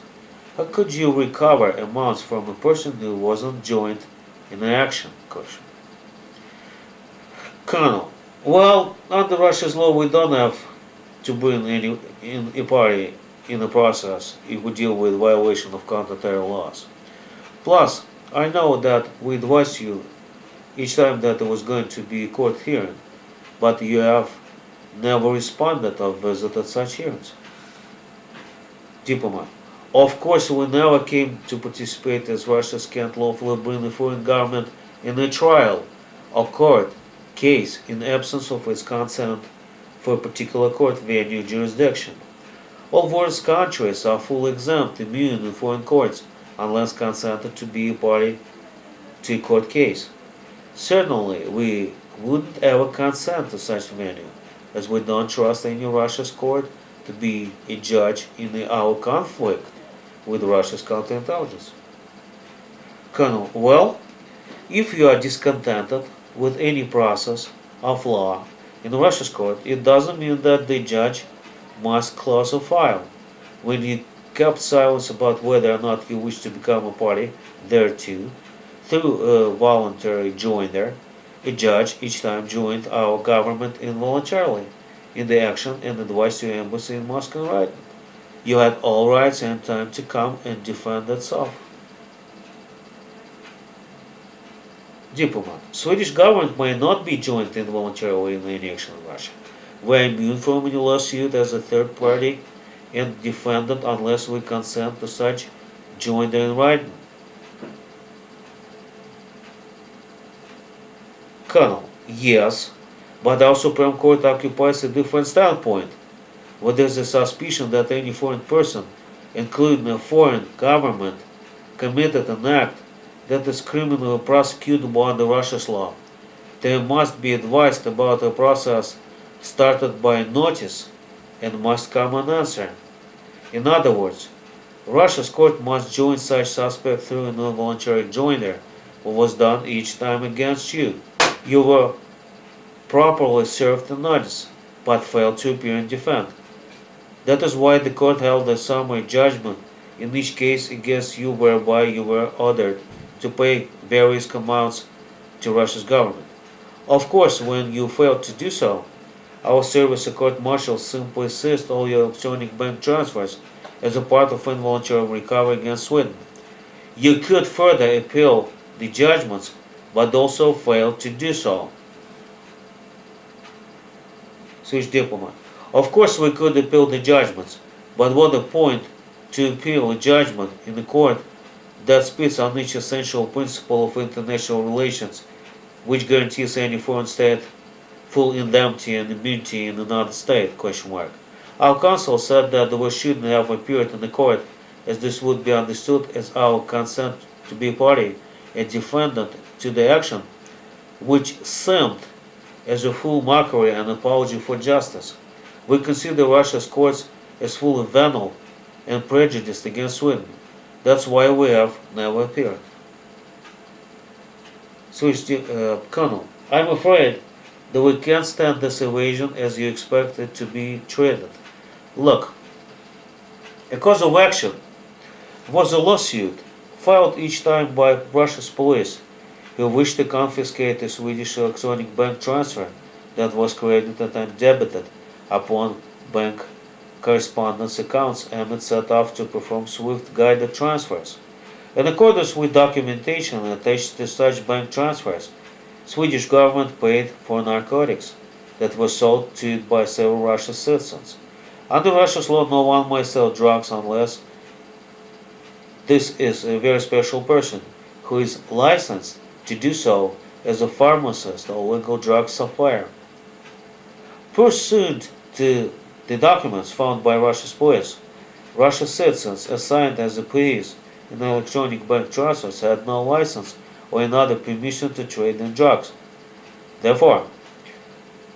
How could you recover amounts from a person who wasn't joined in the action? Colonel. Well, under Russia's law, we don't have to bring a party in the process if we deal with violation of counter-terror laws. Plus, I know that we advised you each time that there was going to be a court hearing, but you have never responded or visited such hearings. Diplomat. Of course, we never came to participate as Russia can't lawfully bring the foreign government in a trial or court case in absence of its consent for a particular court venue jurisdiction. All world countries are fully exempt, immune in foreign courts unless consented to be a party to a court case. Certainly, we wouldn't ever consent to such venue, as we don't trust any Russia's court to be a judge in our conflict with Russia's counterintelligence. Colonel, well, if you are discontented with any process of law in Russia's court, it doesn't mean that the judge must close a file. When you kept silence about whether or not you wish to become a party thereto, through a voluntary joinder, a judge each time joined our government involuntarily in the action and advised your embassy in Moscow in writing. You had all rights and time to come and defend itself. Diplomat. Swedish government may not be joined involuntarily in any action in Russia. We are immune from any lawsuit as a third party and defendant unless we consent to such joinder in writing. Colonel. Yes, but our Supreme Court occupies a different standpoint. Where there is a suspicion that any foreign person, including a foreign government, committed an act that is criminally prosecutable under Russia's law, they must be advised about a process started by notice and must come an answer. In other words, Russia's court must join such suspect through an involuntary joinder, what was done each time against you. You were properly served a notice, but failed to appear and defend. That is why the court held a summary judgment in each case against you whereby you were ordered to pay various amounts to Russia's government. Of course, when you failed to do so, our service of court-martial simply seized all your electronic bank transfers as a part of involuntary recovery against Sweden. You could further appeal the judgments, but also failed to do so. Swedish diplomat. Of course we could appeal the judgments, but what a point to appeal a judgment in a court that spits on each essential principle of international relations, which guarantees any foreign state full indemnity and immunity in another state? Our counsel said that we shouldn't have appeared in the court, as this would be understood as our consent to be a party and defendant to the action, which seemed as a full mockery and apology for justice. We consider Russia's courts as full of venal and prejudiced against Sweden. That's why we have never appeared. Swedish Colonel, I'm afraid that we can't stand this evasion as you expect it to be treated. Look, a cause of action was a lawsuit filed each time by Russia's police who wished to confiscate a Swedish electronic bank transfer that was credited and debited upon bank correspondence accounts Emmett set off to perform swift guided transfers. In accordance with documentation attached to such bank transfers, Swedish government paid for narcotics that were sold to it by several Russian citizens. Under Russia's law, no one may sell drugs unless this is a very special person who is licensed to do so as a pharmacist or legal drug supplier. Pursuant to the documents found by Russia's police, Russian citizens assigned as employees in electronic bank transfers had no license or another permission to trade in drugs. Therefore,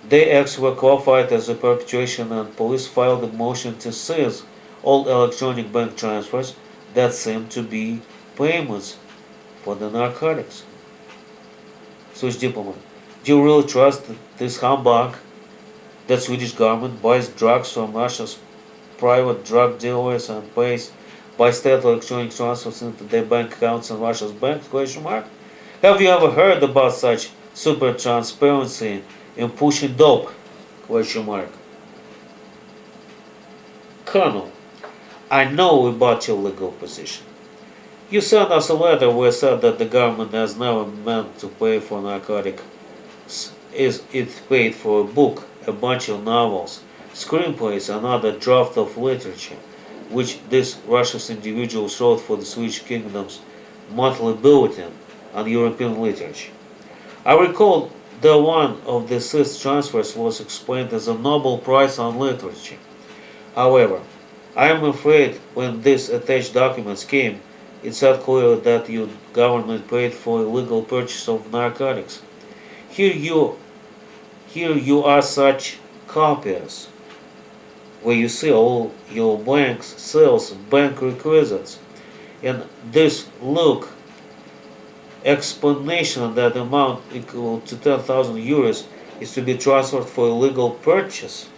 their acts were qualified as a perpetration, and police filed a motion to seize all electronic bank transfers that seemed to be payments for the narcotics. Swedish diplomat, do you really trust this humbug that Swedish government buys drugs from Russia's private drug dealers and pays by state electronic transfers into their bank accounts in Russia's banks? Have you ever heard about such super transparency in pushing dope? Colonel, I know about your legal position. You sent us a letter where said that the government has never meant to pay for narcotics. It paid for a book, a bunch of novels, screenplays, and other draft of literature, which these Russian individuals wrote for the Swedish kingdom's monthly bulletin on European literature. I recall that one of the seized transfers was explained as a Nobel Prize on literature. However, I am afraid when these attached documents came, it said clearly that your government paid for illegal purchase of narcotics. Here you are such copies, where you see all your banks, sales, bank requisites, and this look explanation that amount equal to 10,000 euros is to be transferred for illegal purchase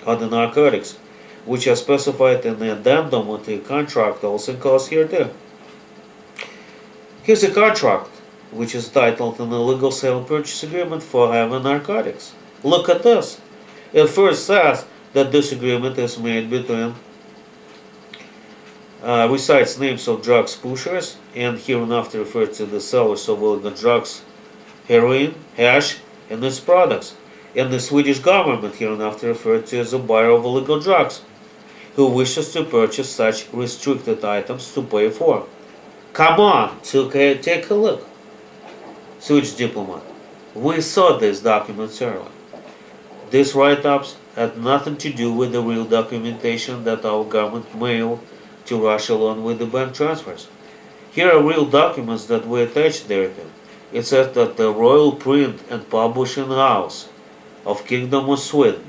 of the narcotics, which are specified in the addendum to the contract, also enclosed here too. Here's a contract, which is titled an illegal sale and purchase agreement for heavy narcotics. Look at this. It first says that this agreement is made between recites names of drugs pushers and hereinafter refers to the sellers of illegal drugs, heroin, hash, and its products, and the Swedish government hereinafter referred to as a buyer of illegal drugs, who wishes to purchase such restricted items to pay for. Come on, take a look. Swedish diplomat, we saw these documents earlier. These write-ups had nothing to do with the real documentation that our government mailed to Russia along with the bank transfers. Here are real documents that we attached thereto. It says that the Royal Print and Publishing House of Kingdom of Sweden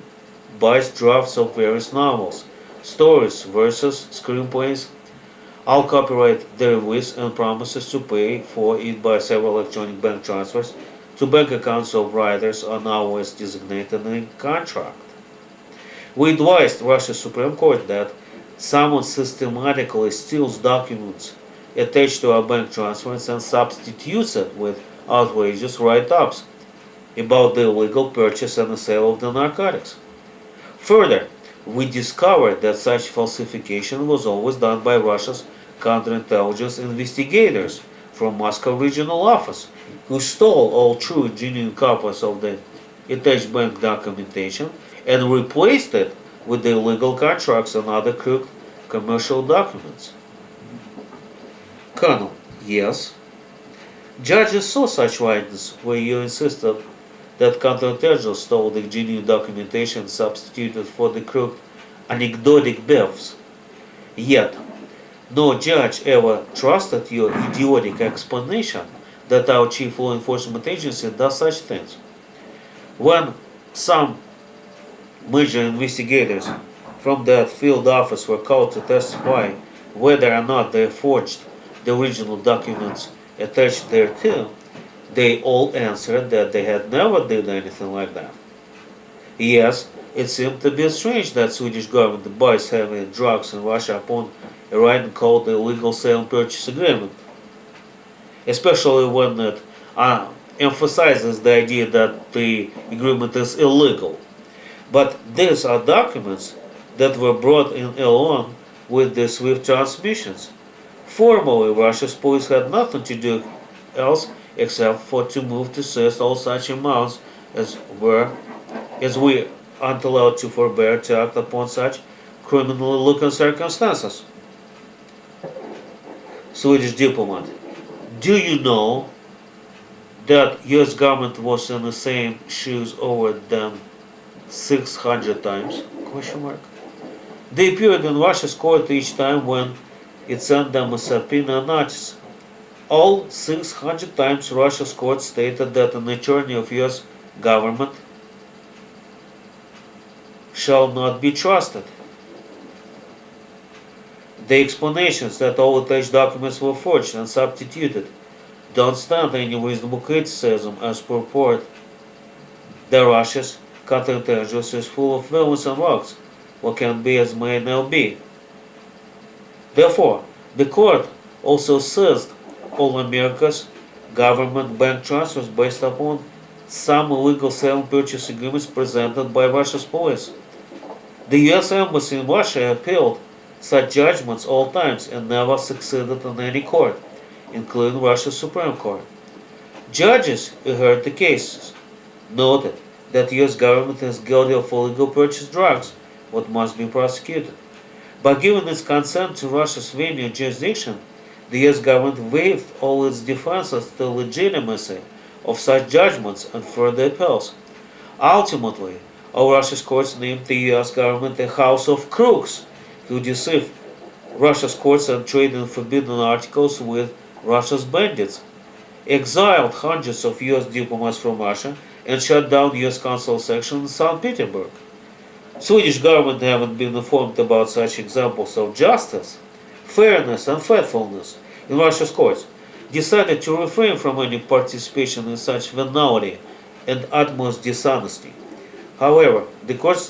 buys drafts of various novels, stories versus screenplays. All copyright derivatives and promises to pay for it by several electronic bank transfers to bank accounts of writers are now as designated in a contract. We advised Russia's Supreme Court that someone systematically steals documents attached to our bank transfers and substitutes it with outrageous write-ups about the illegal purchase and the sale of the narcotics. Further, we discovered that such falsification was always done by Russia's counterintelligence investigators from Moscow Regional Office, who stole all true and genuine copies of the attached bank documentation and replaced it with the illegal contracts and other crooked commercial documents. Colonel: yes. Judges saw such writings where you insisted that counterintelligence stole the genuine documentation substituted for the crooked anecdotic BEVs. Yet, no judge ever trusted your idiotic explanation that our chief law enforcement agency does such things. When some major investigators from that field office were called to testify whether or not they forged the original documents attached thereto, they all answered that they had never did anything like that. Yes, it seemed to be strange that Swedish government buys heavy drugs in Russia upon a writing called the Illegal Sale and Purchase Agreement, especially when it emphasizes the idea that the agreement is illegal. But these are documents that were brought in along with the SWIFT transmissions. Formally, Russia's police had nothing to do else except for to move to seize all such amounts as we aren't allowed to forbear to act upon such criminally looking circumstances. Swedish diplomat: do you know that US government was in the same shoes over than 600 times? Question mark. They appeared in Russia's court each time when it sent them a subpoena notice. All 600 times Russia's court stated that an attorney of US government shall not be trusted. The explanations that all attached documents were forged and substituted don't stand any reasonable criticism as purport that Russia's counterintelligence is full of villains and rogues, what can be as may now be. Therefore, the court also seized all America's government bank transfers based upon some illegal sale and purchase agreements presented by Russia's police. The US Embassy in Russia appealed such judgments all times and never succeeded in any court, including Russia's Supreme Court. Judges who heard the cases noted that the US government is guilty of illegal purchased drugs, what must be prosecuted. By giving its consent to Russia's venue jurisdiction, the US government waived all its defenses to the legitimacy of such judgments and further appeals. Ultimately, all Russia's courts named the US government a house of crooks who deceive Russia's courts and trade in forbidden articles with Russia's bandits, exiled hundreds of US diplomats from Russia, and shut down US consular section in St. Petersburg. Swedish government haven't been informed about such examples of justice, fairness and faithfulness in Russia's courts, decided to refrain from any participation in such venality and utmost dishonesty. However, the court's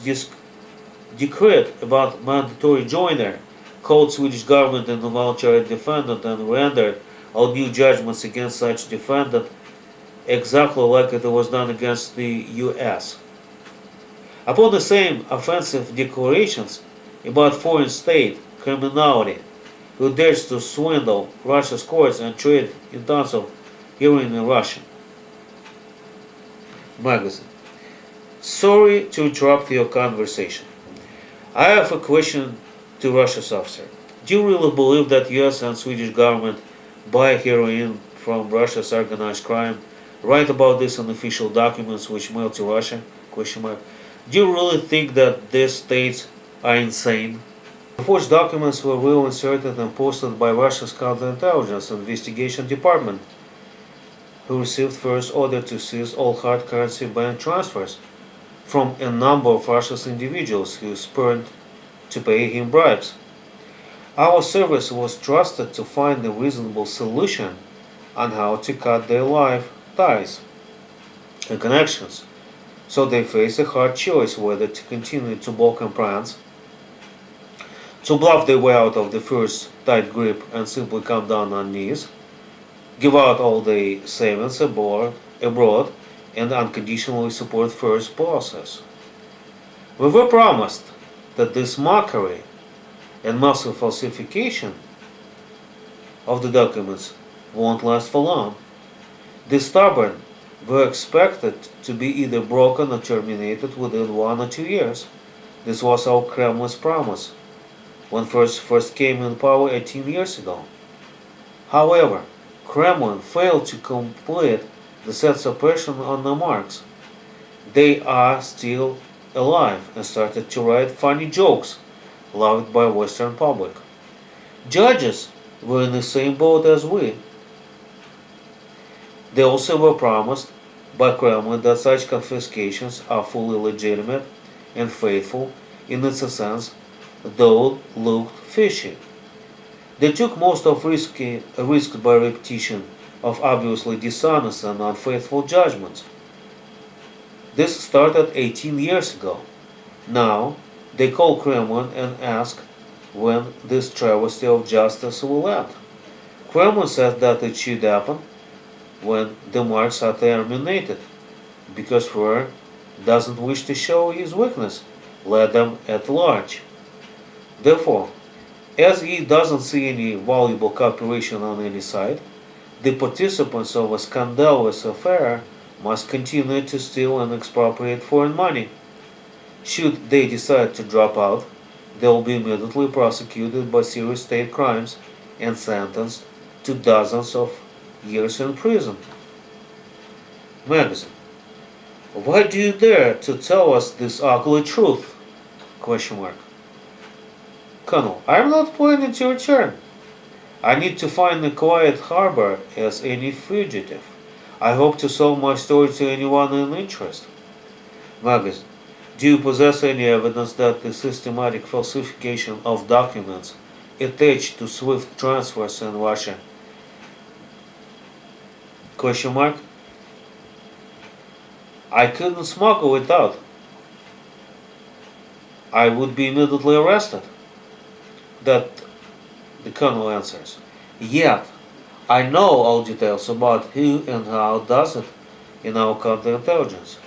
decree about mandatory joinder called Swedish government an involuntary defendant and rendered all new judgments against such defendant exactly like it was done against the US. Upon the same offensive declarations about foreign state criminality who dares to swindle Russia's courts and trade in tons of heroin in Russia. Magazine. Sorry to interrupt your conversation. I have a question to Russia's officer. Do you really believe that US and Swedish government buy heroin from Russia's organized crime? Write about this in official documents which mail to Russia? Question mark. Do you really think that these states are insane? The forged documents were well inserted and posted by Russia's counterintelligence investigation department, who received first order to seize all hard currency bank transfers from a number of Russia's individuals who spurned to pay him bribes. Our service was trusted to find a reasonable solution on how to cut their life ties and connections, so they face a hard choice whether to continue to balk and prance, to bluff their way out of the first tight grip and simply come down on knees, give out all their savings abroad, and unconditionally support first process. We were promised that this mockery and massive falsification of the documents won't last for long. The stubborn were expected to be either broken or terminated within 1 or 2 years. This was our Kremlin's promise when first came in power 18 years ago. However, Kremlin failed to complete the set suppression on the marks. They are still alive and started to write funny jokes loved by Western public. Judges were in the same boat as we. They also were promised by Kremlin that such confiscations are fully legitimate and faithful in its sense, though looked fishy. They took most of risk by repetition of obviously dishonest and unfaithful judgments. This started 18 years ago. Now, they call Kremlin and ask when this travesty of justice will end. Kremlin says that it should happen when the marks are terminated, because Führer doesn't wish to show his weakness, let them at large. Therefore, as he doesn't see any valuable cooperation on any side, the participants of a scandalous affair must continue to steal and expropriate foreign money. Should they decide to drop out, they will be immediately prosecuted by serious state crimes and sentenced to dozens of years in prison. Magazine. Why do you dare to tell us this ugly truth? Colonel, I am not planning to return. I need to find a quiet harbor as any fugitive. I hope to sell my story to anyone in interest. Magazine. Do you possess any evidence that the systematic falsification of documents attached to SWIFT transfers in Russia? I couldn't smuggle it out. I would be immediately arrested. That the colonel answers. Yet, I know all details about who and how does it in our counterintelligence.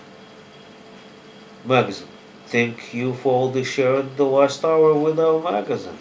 Magazine. Thank you for all the sharing the last hour with our magazine.